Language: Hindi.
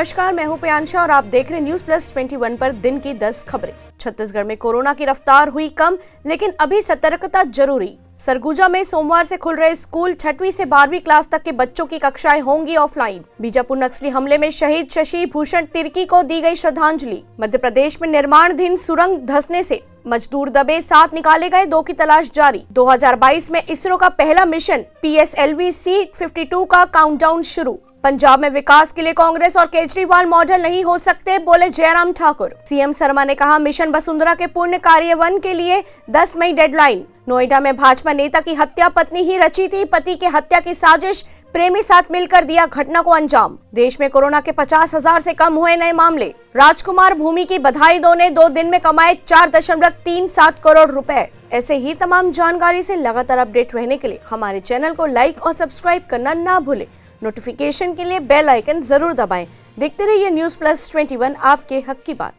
नमस्कार, मैं हूं प्रियांशा और आप देख रहे न्यूज प्लस 21 पर दिन की 10 खबरें। छत्तीसगढ़ में कोरोना की रफ्तार हुई कम, लेकिन अभी सतर्कता जरूरी। सरगुजा में सोमवार से खुल रहे स्कूल, 6वीं से 12वीं क्लास तक के बच्चों की कक्षाएं होंगी ऑफलाइन। बीजापुर नक्सली हमले में शहीद शशि भूषण तिर्की को दी गई श्रद्धांजलि। मध्य प्रदेश में निर्माणाधीन सुरंग धंसने से मजदूर दबे, 7 निकाले गए, 2 की तलाश जारी। 2022 में इसरो का पहला मिशन PSLV C-52 का काउंटडाउन शुरू। पंजाब में विकास के लिए कांग्रेस और केजरीवाल मॉडल नहीं हो सकते, बोले जयराम ठाकुर। सीएम शर्मा ने कहा, मिशन वसुंधरा के पूर्ण कार्यान्वयन के लिए 10 मई डेडलाइन। नोएडा में भाजपा नेता की हत्या पत्नी ही रची थी, पति की हत्या की साजिश, प्रेमी साथ मिलकर दिया घटना को अंजाम। देश में कोरोना के 50,000 से कम हुए नए मामले। राजकुमार भूमि की बधाई दो ने 2 दिन में कमाए 4.37 करोड़ रुपए। ऐसे ही तमाम जानकारी से लगातार अपडेट रहने के लिए हमारे चैनल को लाइक और सब्सक्राइब करना ना भूलें। नोटिफिकेशन के लिए बेल आइकन जरूर दबाएं। देखते रहिए न्यूज प्लस 21, आपके हक की बात।